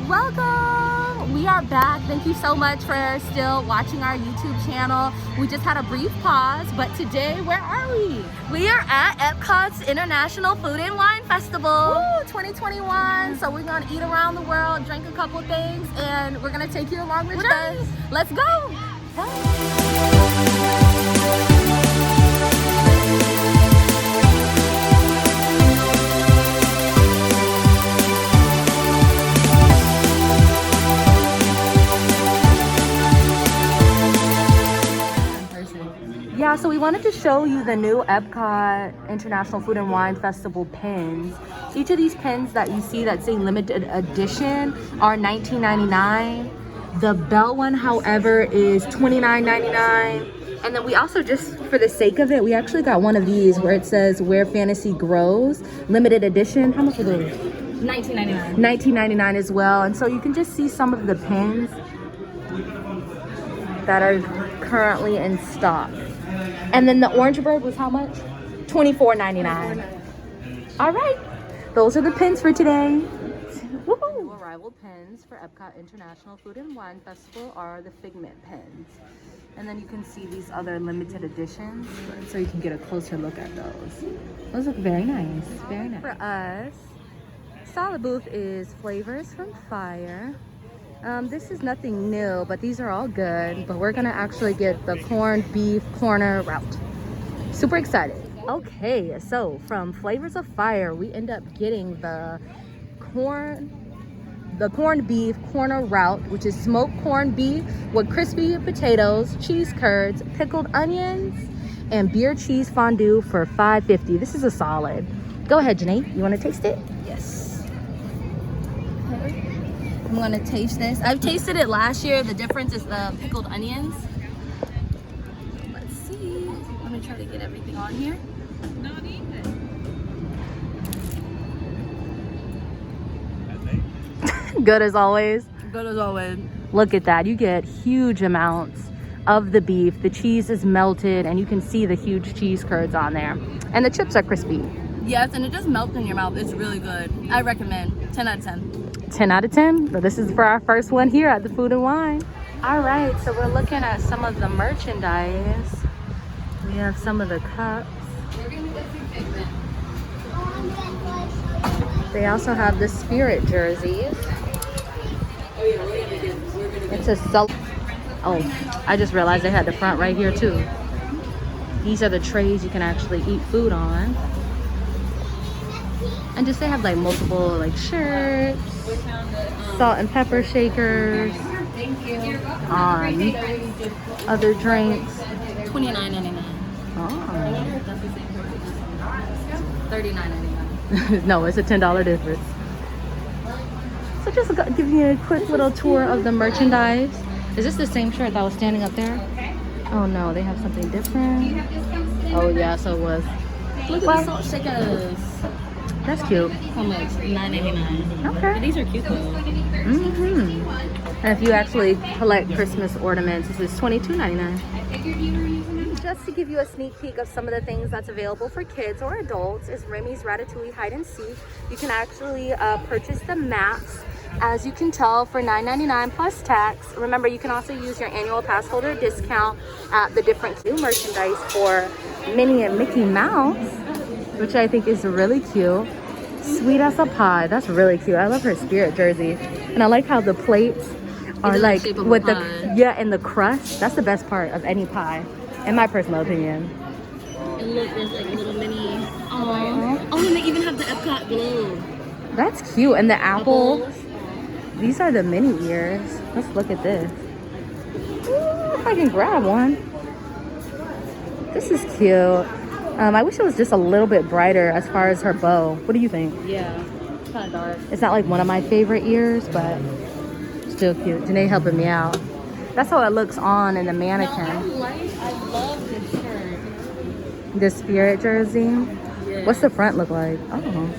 Welcome! We are back. Thank you so much for still watching our YouTube channel. We just had a brief pause, but today, where are we? We are at Epcot's International Food and Wine Festival. Woo, 2021. So we're gonna eat around the world, drink a couple things, and we're gonna take you along with us. Let's go! Yeah, so we wanted to show you the new Epcot International Food and Wine Festival pins. Each of these pins that you see that say limited edition are $19.99. The Bell one, however, is $29.99. And then we also, just for the sake of it, we actually got one of these where it says Where Fantasy Grows, limited edition. How much are those? $19.99. $19.99 as well. And so you can just see some of the pins that are currently in stock. And then the orange bird was how much? $24.99. All right, those are the pins for today. Woohoo! Arrival pins for Epcot International Food and Wine Festival are the Figment pins. And then you can see these other limited editions, so you can get a closer look at those. Those look very nice, very nice. For us, Solid Booth is Flavors from Fire. This is nothing new, but these are all good. But we're gonna actually get the corned beef corner route. Super excited. Okay, so from Flavors of Fire, we end up getting the corned beef corner route, which is smoked corned beef with crispy potatoes, cheese curds, pickled onions, and beer cheese fondue for $5.50. This is a solid. Go ahead, Janae. You want to taste it? Yes. I'm gonna taste this. I've tasted it last year. The difference is the pickled onions. Let's see. Let me try to get everything on here. Not even. Good as always. Good as always. Look at that. You get huge amounts of the beef. The cheese is melted, and you can see the huge cheese curds on there. And the chips are crispy. Yes, and it just melts in your mouth. It's really good. I recommend. 10 out of 10. 10 out of 10. But this is for our first one here at the Food and Wine. All right, so we're looking at some of the merchandise. We have some of the cups. They also have the Spirit jerseys. It's a oh, I just realized they had the front right here too. These are the trays you can actually eat food on. And just they have like multiple like shirts, salt and pepper shakers, other drinks. $29.99. Oh. $39.99. No, it's a $10 difference. So just give you a quick little tour of the merchandise. Is this the same shirt that was standing up there? Oh no, they have something different. Oh yeah, so it was. Look at the salt shakers. That's cute. How much? $9.99. Okay. These are cute though. Mm-hmm. And if you actually collect Christmas ornaments, this is $22.99. Just to give you a sneak peek of some of the things that's available for kids or adults is Remy's Ratatouille Hide and Seek. You can actually purchase the maps, as you can tell, for $9.99 plus tax. Remember, you can also use your annual pass holder discount at the different new merchandise for Minnie and Mickey Mouse, which I think is really cute. Sweet as a pie. That's really cute. I love her Spirit jersey. And I like how the plates are like with the and the crust. That's the best part of any pie, in my personal opinion. And look, there's like little mini. Oh, and they even have the Epcot globe. That's cute. And the apples. These are the mini ears. Let's look at this. Ooh, if I can grab one. This is cute. I wish it was just a little bit brighter as far as her bow. What do you think? Yeah, it's kind of dark. It's not like one of my favorite ears, but still cute. Janae helping me out. That's how it looks on in the mannequin. No, I love this shirt. The Spirit jersey. Yeah. What's the front look like? Oh.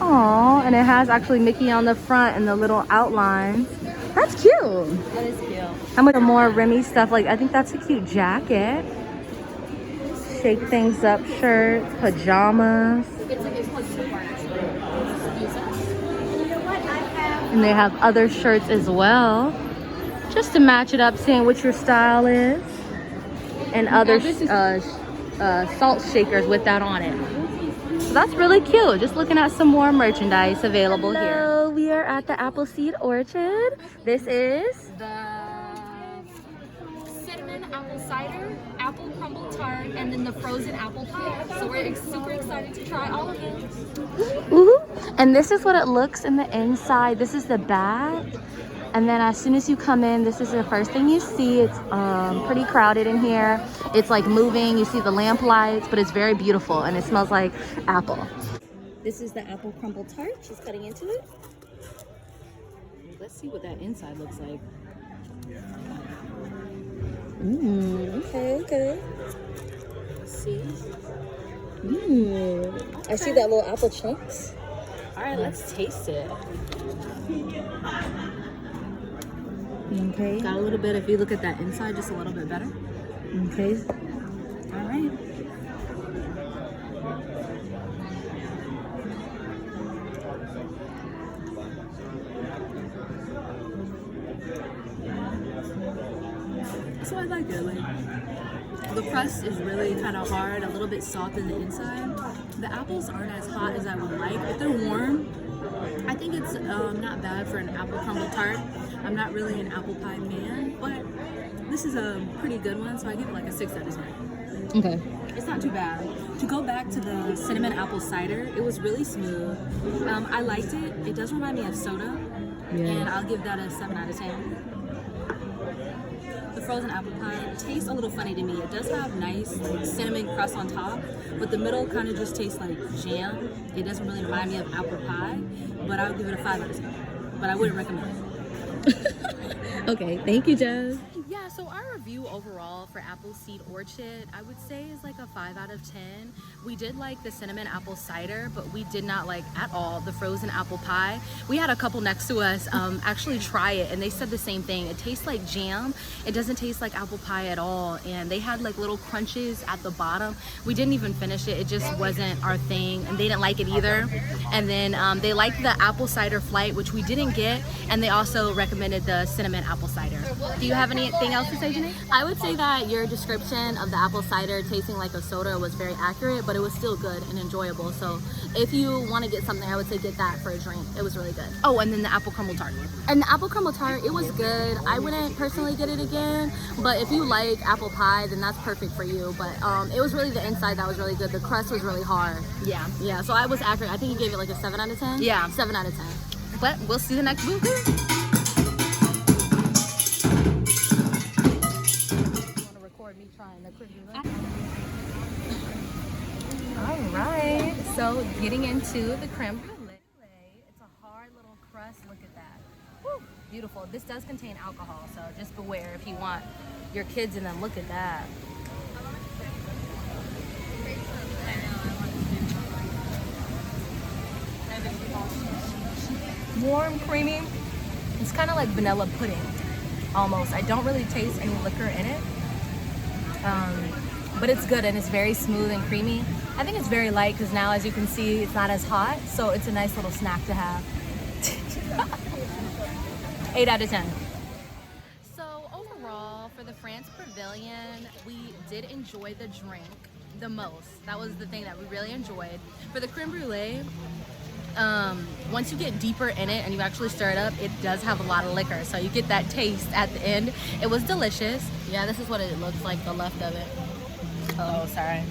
Aw, and it has actually Mickey on the front and the little outlines. That's cute. That is cute. How much more Remy stuff? Like, I think that's a cute jacket. Shake things up shirts, pajamas. It's like two parts. And they have other shirts as well, just to match it up, seeing what your style is. And other salt shakers with that on it. So that's really cute. Just looking at some more merchandise available here. Hello, we are at the Appleseed Origin. This is The cinnamon apple cider, apple crumble tart, and then the frozen apple pie. So we're super excited to try all of them. Woohoo! And this is what it looks in the inside. This is the back. And then as soon as you come in, this is the first thing you see. It's pretty crowded in here. It's like moving. You see the lamp lights, but it's very beautiful and it smells like apple. This is the apple crumble tart. She's cutting into it. Let's see what that inside looks like. Okay. Let's see. I see that little apple chunks. All right, let's taste it. Okay. Got a little bit, if you look at that inside, just a little bit better. Okay. All right. So I like it. Like, the crust is really kind of hard, a little bit soft in the inside. The apples aren't as hot as I would like, but they're warm. I think it's not bad for an apple crumble tart. I'm not really an apple pie fan, but this is a pretty good one, so I give it like a 6 out of 10. Okay. It's not too bad. To go back to the cinnamon apple cider, it was really smooth. I liked it. It does remind me of soda, and I'll give that a 7 out of 10. The frozen apple pie tastes a little funny to me. It does have nice like cinnamon crust on top, but the middle kind of just tastes like jam. It doesn't really remind me of apple pie, but I would give it a 5 out of 10. But I wouldn't recommend it. Okay, thank you, Jess. Yeah, so our review overall for Appleseed Orchard, I would say is like a 5 out of 10. We did like the cinnamon apple cider, but we did not like at all the frozen apple pie. We had a couple next to us actually try it, and they said the same thing. It tastes like jam. It doesn't taste like apple pie at all, and they had like little crunches at the bottom. We didn't even finish it. It just wasn't our thing, and they didn't like it either. And then they liked the apple cider flight, which we didn't get, and they also recommended the cinnamon apple cider. Do you have anything else to say, Janae? I would say that your description of the apple cider tasting like a soda was very accurate, but it was still good and enjoyable. So if you want to get something, I would say get that for a drink. It was really good. Oh, and then the apple crumble tart. And the apple crumble tart, it was good. I wouldn't personally get it again, but if you like apple pie, then that's perfect for you. But it was really the inside that was really good. The crust was really hard. Yeah, so I was accurate. I think you gave it like a 7 out of 10. Yeah, 7 out of 10. But we'll see the next booth. Alright, so getting into the creme brulee. It's a hard little crust. Look at that. Woo, beautiful. This does contain alcohol, so just beware if you want your kids in them. Look at that. Warm, creamy. It's kind of like vanilla pudding almost. I don't really taste any liquor in it. But it's good and it's very smooth and creamy. I think it's very light because now, as you can see, it's not as hot, so it's a nice little snack to have. 8 out of 10. So overall, for the France Pavilion, we did enjoy the drink the most. That was the thing that we really enjoyed. For the creme brulee, once you get deeper in it and you actually stir it up, it does have a lot of liquor, so you get that taste at the end. It was delicious. Yeah, this is what it looks like, the left of it. Oh, sorry.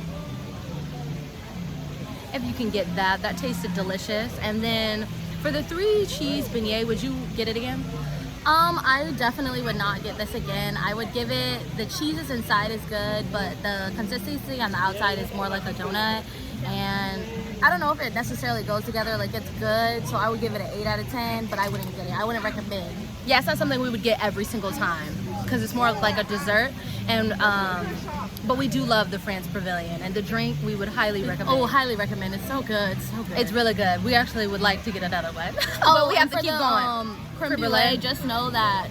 If you can get that, that tasted delicious. And then for the 3 cheese beignet, would you get it again? I definitely would not get this again. I would give it, the cheeses inside is good, but the consistency on the outside is more like a donut. And I don't know if it necessarily goes together, like it's good, so I would give it an 8 out of 10, but I wouldn't get it. I wouldn't recommend. Yeah, it's not something we would get every single time because it's more like a dessert. And but we do love the France Pavilion, and the drink we would highly recommend. Oh, highly recommend. It's so good. It's so good. It's really good. We actually would like to get another one. Oh, but we have to keep going. Creme brulee, just know that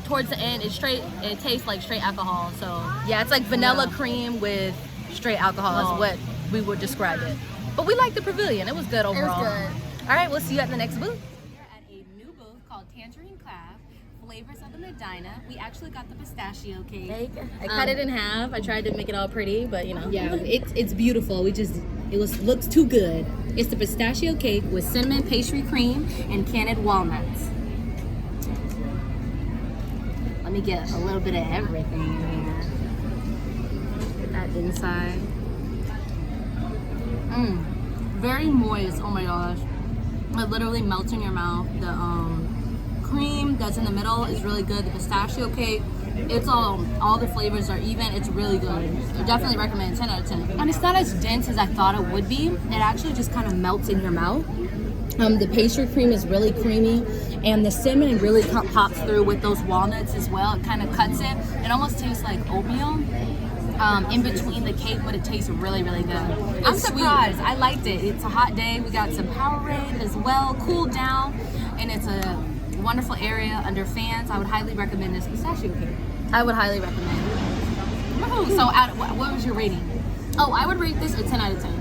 towards the end, it tastes like straight alcohol. So yeah, it's like vanilla cream with straight alcohol is what we would describe it. But we like the pavilion. It was good overall. It was good. All right, we'll see you at the next booth. We're at a new booth tangerine crab, flavors of the Medina. We actually got the pistachio cake. I cut it in half. I tried to make it all pretty, but you know. Yeah, it's beautiful. Looks too good. It's the pistachio cake with cinnamon pastry cream and candied walnuts. Let me get a little bit of everything in here. Get that inside. Very moist. Oh my gosh. It literally melts in your mouth. The cream that's in the middle is really good. The pistachio cake, it's all the flavors are even. It's really good. I definitely recommend 10 out of 10. And it's not as dense as I thought it would be. It actually just kind of melts in your mouth. The pastry cream is really creamy, and the cinnamon really pops through with those walnuts as well. It kind of cuts it. It almost tastes like oatmeal in between the cake, but it tastes really, really good. I'm surprised. I liked it. It's a hot day. We got some Powerade as well, cooled down, and it's a wonderful area under fans. I would highly recommend this pistachio cake. I would highly recommend. So, what was your rating? Oh, I would rate this a 10 out of 10.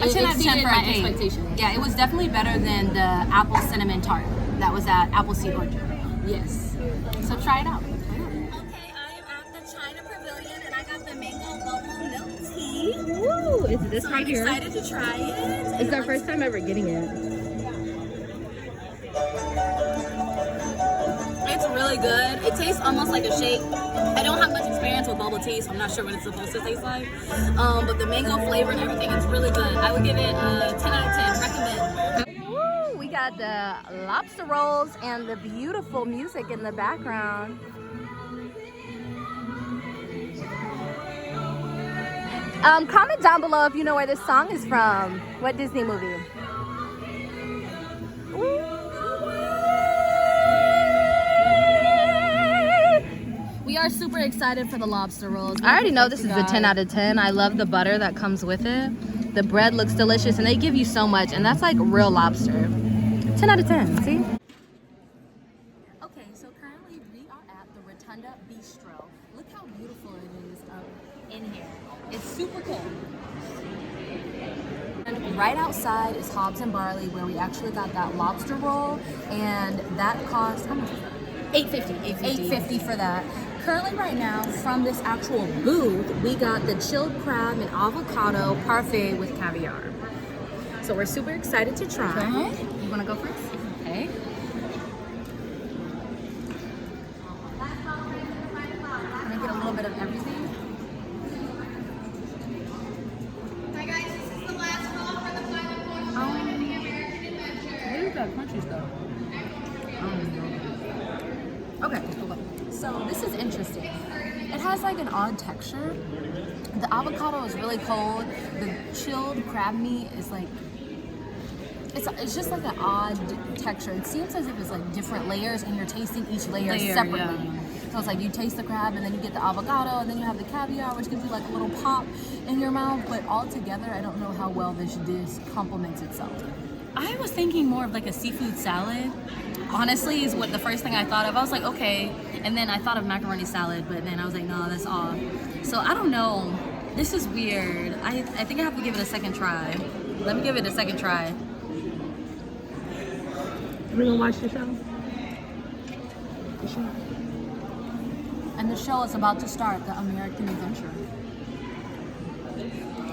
A 10 out of 10 for my a cake. expectations. Yeah, it was definitely better than the apple cinnamon tart that was at Appleseed Origin. Yes. So try it out. Okay, I am at the China Pavilion and I got the mango bubble milk tea. Woo! Is this So right I'm here? excited to try it. It's our first time ever getting it. It's really good. It tastes almost like a shake. I don't have much experience with bubble tea, so I'm not sure what it's supposed to taste like. But the mango flavor and everything is really good. I would give it a 10 out of 10. Recommend. Woo! We got the lobster rolls and the beautiful music in the background. Comment down below if you know where this song is from. What Disney movie? We are super excited for the lobster rolls. I already know this is a 10 out of 10. I love the butter that comes with it. The bread looks delicious and they give you so much, and that's like real lobster. 10 out of 10, see? Okay, so currently we are at the Rotunda Bistro. Look how beautiful it is in here. It's super cool. And right outside is Hobbs and Barley, where we actually got that lobster roll, and that cost, how much is that? $8.50 for that. Currently right now, from this actual booth, we got the chilled crab and avocado parfait with caviar. So we're super excited to try. Okay. You wanna go first? Okay. Can I get a little bit of everything? Hi guys, this is the last call for the final portion of the American Adventure. What is that crunchy stuff? Okay, so this is interesting. It has like an odd texture. The avocado is really cold. The chilled crab meat is like, it's just like an odd texture. It seems as if it's like different layers and you're tasting each layer separately. Yeah. So it's like you taste the crab and then you get the avocado and then you have the caviar, which gives you like a little pop in your mouth. But all together, I don't know how well this dish complements itself. I was thinking more of like a seafood salad. Honestly, is what the first thing I thought of. I was like, okay. And then I thought of macaroni salad, but then I was like, no, that's off. So I don't know. This is weird. I think I have to give it a second try. Let me give it a second try. We gonna watch the show? And the show is about to start, the American Adventure.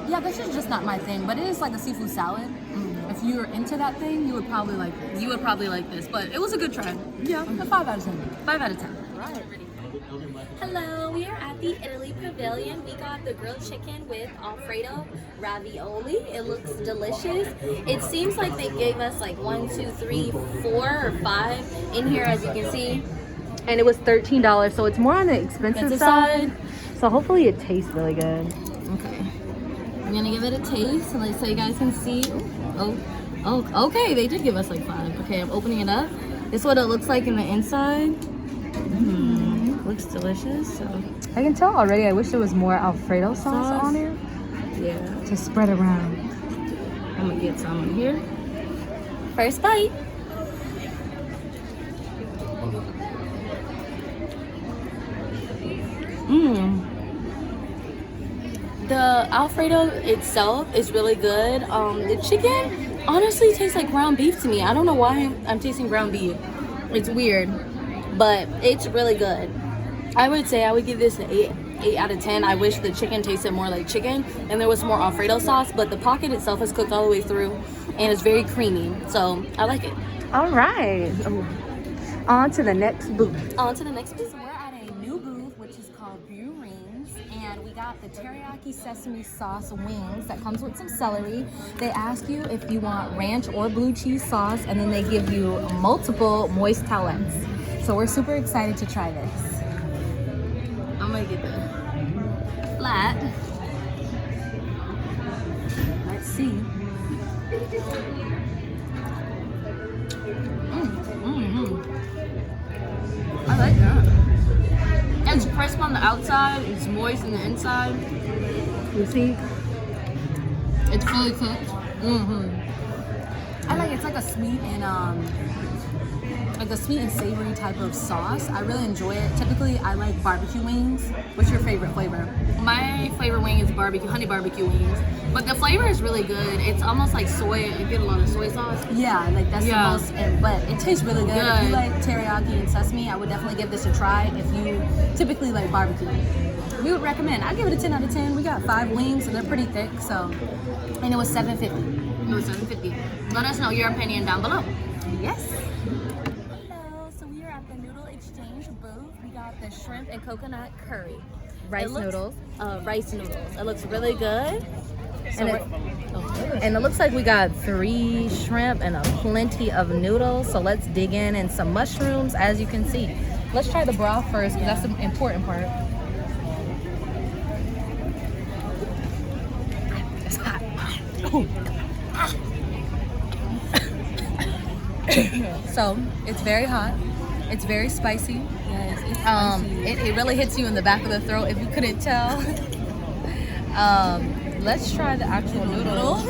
Yeah, this is just not my thing, but it is like a seafood salad. If you're into that thing, you would probably like this. You would probably like this, but it was a good try. Yeah, a 5 out of 10. 5 out of 10. Right. Hello, we are at the Italy Pavilion. We got the grilled chicken with Alfredo ravioli. It looks delicious. It seems like they gave us like 1, 2, 3, 4, or 5 in here, as you can see. And it was $13, so it's more on the expensive side. So hopefully it tastes really good. Okay. I'm gonna give it a taste, so you guys can see. Oh, okay. They did give us like 5. Okay, I'm opening it up. This is what it looks like in the inside. Looks delicious. So I can tell already. I wish there was more Alfredo sauce on it yeah, to spread around. I'm gonna get some in here. First bite. The Alfredo itself is really good. The chicken honestly tastes like ground beef to me. I don't know why I'm tasting ground beef. It's weird, but it's really good. I would say I would give this an 8 out of 10. I wish the chicken tasted more like chicken and there was more Alfredo sauce, but the pocket itself is cooked all the way through and it's very creamy, so I like it. All right. On to the next booth. On to the next booth. So we're at a new booth, which is called Blue Rings, and we got the teriyaki sesame sauce wings that comes with some celery. They ask you if you want ranch or blue cheese sauce, and then they give you multiple moist towelettes. So we're super excited to try this. I'm gonna get the flat. Let's see. I like that. It's crisp on the outside, it's moist on the inside. You see? It's fully cooked. I like it's like a sweet and savory type of sauce. I really enjoy it. Typically, I like barbecue wings. What's your favorite flavor? My favorite wing is honey barbecue wings. But the flavor is really good. It's almost like soy. You get a lot of soy sauce. Yeah, like that's the most. But it tastes really good. If you like teriyaki and sesame, I would definitely give this a try. If you typically like barbecue, we would recommend. I'd give it a 10 out of 10. We got 5 wings and they're pretty thick. So, and it was $7.50. It was $7.50. Let us know your opinion down below. Yes. We got the shrimp and coconut curry. Rice noodles. Rice noodles. It looks really good. And it looks like we got 3 shrimp and plenty of noodles. So let's dig in and some mushrooms, as you can see. Let's try the broth first, because that's the important part. It's hot. So it's very hot. It's very spicy. Yes, it's spicy. It really hits you in the back of the throat if you couldn't tell. Let's try the actual noodles.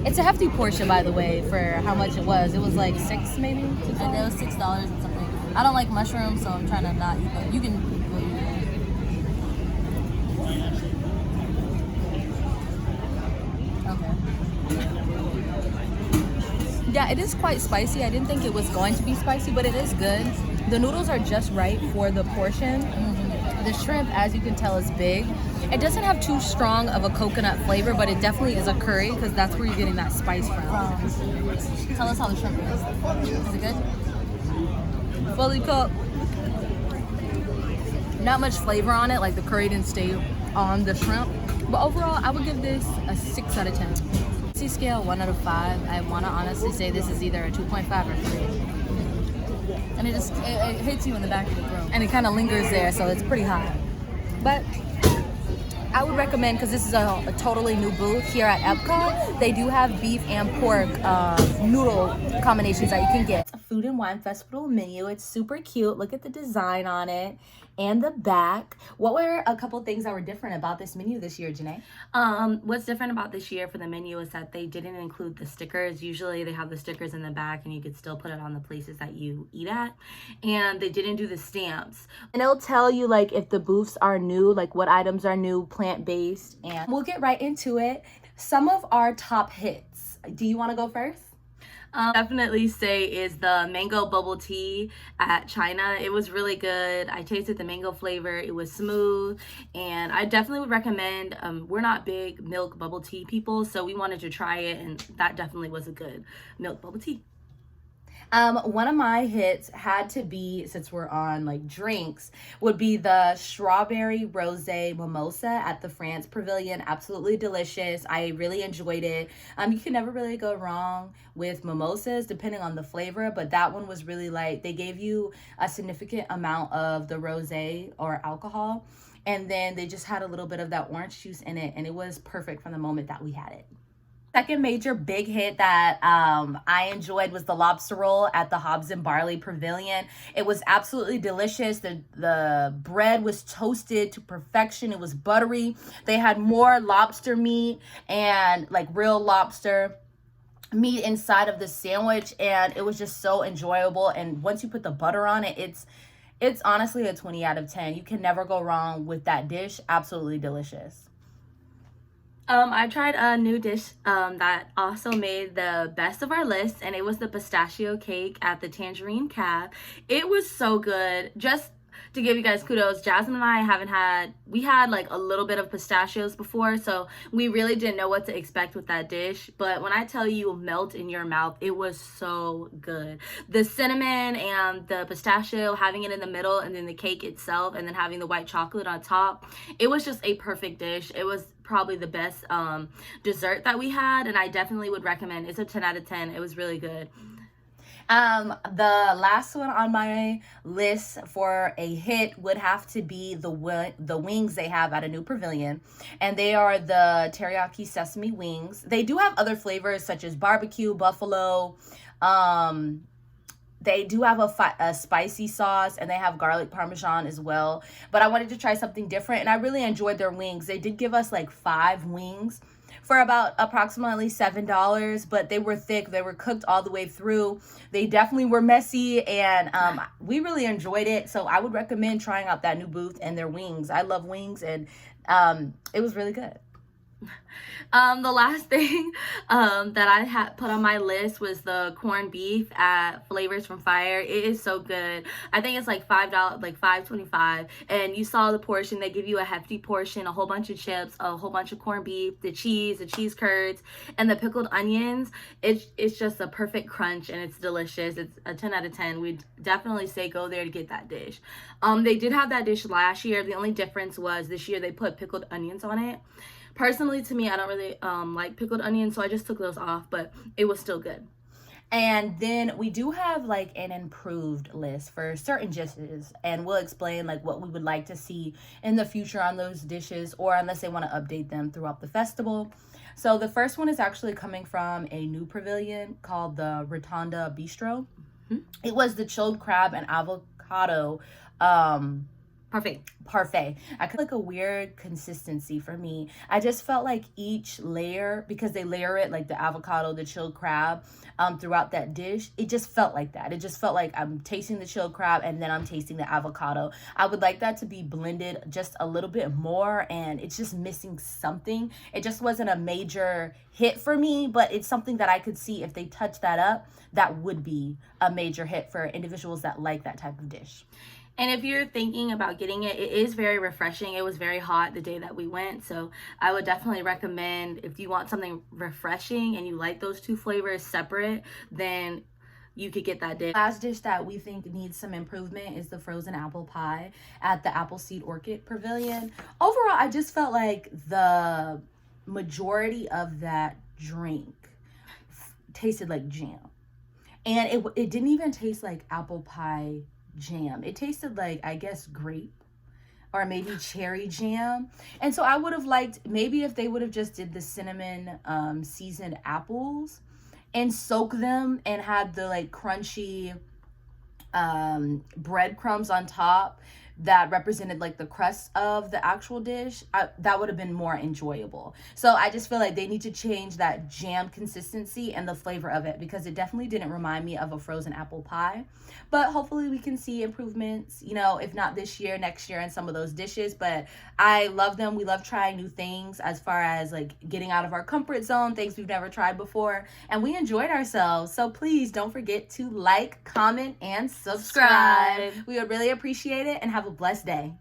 It's a hefty portion, by the way, for how much it was. It was like $6 maybe? And it was $6 and something. I don't like mushrooms, so I'm trying to not eat them. You can. Yeah, it is quite spicy. I didn't think it was going to be spicy, but it is good. The noodles are just right for the portion. The shrimp, as you can tell, is big. It doesn't have too strong of a coconut flavor, but it definitely is a curry, because that's where you're getting that spice from. Tell us how the shrimp is. Is it good? Fully cooked. Not much flavor on it, like the curry didn't stay on the shrimp. But overall, I would give this a 6 out of 10. Scale 1 out of 5. I want to honestly say this is either a 2.5 or 3. And it hits you in the back of the throat, and it kind of lingers there, so it's pretty hot. But I would recommend, because this is a totally new booth here at Epcot, they do have beef and pork noodle combinations that you can get. A food and wine festival menu. It's super cute. Look at the design on it and the back. What were a couple things that were different about this menu this year, Janae? What's different about this year for the menu is that they didn't include the stickers. Usually they have the stickers in the back and you could still put it on the places that you eat at. And they didn't do the stamps. And it'll tell you like if the booths are new, like what items are new, plant-based, and we'll get right into it. Some of our top hits. Do you want to go first? Definitely say is the mango bubble tea at China. It was really good. I tasted the mango flavor. It was smooth, and I definitely would recommend. We're not big milk bubble tea people, so we wanted to try it, and that definitely was a good milk bubble tea. One of my hits had to be, since we're on like drinks, would be the strawberry rosé mimosa at the France Pavilion. Absolutely delicious. I really enjoyed it. You can never really go wrong with mimosas depending on the flavor, but that one was really light. They gave you a significant amount of the rosé or alcohol, and then they just had a little bit of that orange juice in it, and it was perfect from the moment that we had it. Second major big hit that I enjoyed was the lobster roll at the Hobbs and Barley Pavilion. It was absolutely delicious. The bread was toasted to perfection. It was buttery. They had more lobster meat and like real lobster meat inside of the sandwich, and it was just so enjoyable. And once you put the butter on it, it's honestly a 20 out of 10. You can never go wrong with that dish. Absolutely delicious. I tried a new dish that also made the best of our list, and it was the pistachio cake at the Tangerine Cab. It was so good. Just to give you guys kudos, Jasmine and I we had like a little bit of pistachios before, so we really didn't know what to expect with that dish. But when I tell you melt in your mouth, it was so good. The cinnamon and the pistachio, having it in the middle, and then the cake itself, and then having the white chocolate on top, it was just a perfect dish. It was probably the best dessert that we had, and I definitely would recommend. It's a 10 out of 10. It was really good. The last one on my list for a hit would have to be the wings they have at a new pavilion, and they are the teriyaki sesame wings. They do have other flavors such as barbecue, buffalo. They do have a spicy sauce, and they have garlic parmesan as well. But I wanted to try something different, and I really enjoyed their wings. They did give us like 5 wings for about approximately $7, but they were thick. They were cooked all the way through. They definitely were messy, and we really enjoyed it. So I would recommend trying out that new booth and their wings. I love wings, and it was really good. The last thing that I had put on my list was the corned beef at Flavors from Fire. It is so good. I think it's like $5, like $5.25, and you saw the portion. They give you a hefty portion, a whole bunch of chips, a whole bunch of corned beef, the cheese curds, and the pickled onions. It's just a perfect crunch, and it's delicious. It's a 10 out of 10. We'd definitely say go there to get that dish. They did have that dish last year. The only difference was this year they put pickled onions on it. Personally, to me, I don't really like pickled onions, so I just took those off, but it was still good. And then we do have like an improved list for certain dishes, and we'll explain like what we would like to see in the future on those dishes, or unless they want to update them throughout the festival. So the first one is actually coming from a new pavilion called the Rotunda Bistro. Mm-hmm. It was the chilled crab and avocado Parfait. I could like a weird consistency for me. I just felt like each layer, because they layer it like the avocado, the chilled crab throughout that dish, it just felt like that. It just felt like I'm tasting the chilled crab and then I'm tasting the avocado. I would like that to be blended just a little bit more, and it's just missing something. It just wasn't a major hit for me, but it's something that I could see if they touch that up, that would be a major hit for individuals that like that type of dish. And if you're thinking about getting it, it is very refreshing. It was very hot the day that we went, so I would definitely recommend, if you want something refreshing and you like those two flavors separate, then you could get that dish. Last dish that we think needs some improvement is the frozen apple pie at the Appleseed Orchid Pavilion. Overall, I just felt like the majority of that drink tasted like jam, and it didn't even taste like apple pie jam. It tasted like, I guess, grape or maybe cherry jam. And so I would have liked maybe if they would have just did the cinnamon seasoned apples and soak them and had the like crunchy breadcrumbs on top that represented like the crust of the actual dish. That would have been more enjoyable. So I just feel like they need to change that jam consistency and the flavor of it, because it definitely didn't remind me of a frozen apple pie. But hopefully we can see improvements, you know, if not this year, next year in some of those dishes. But I love them. We love trying new things as far as like getting out of our comfort zone, things we've never tried before, and we enjoyed ourselves. So please don't forget to like, comment, and subscribe. We would really appreciate it, and have a blessed day.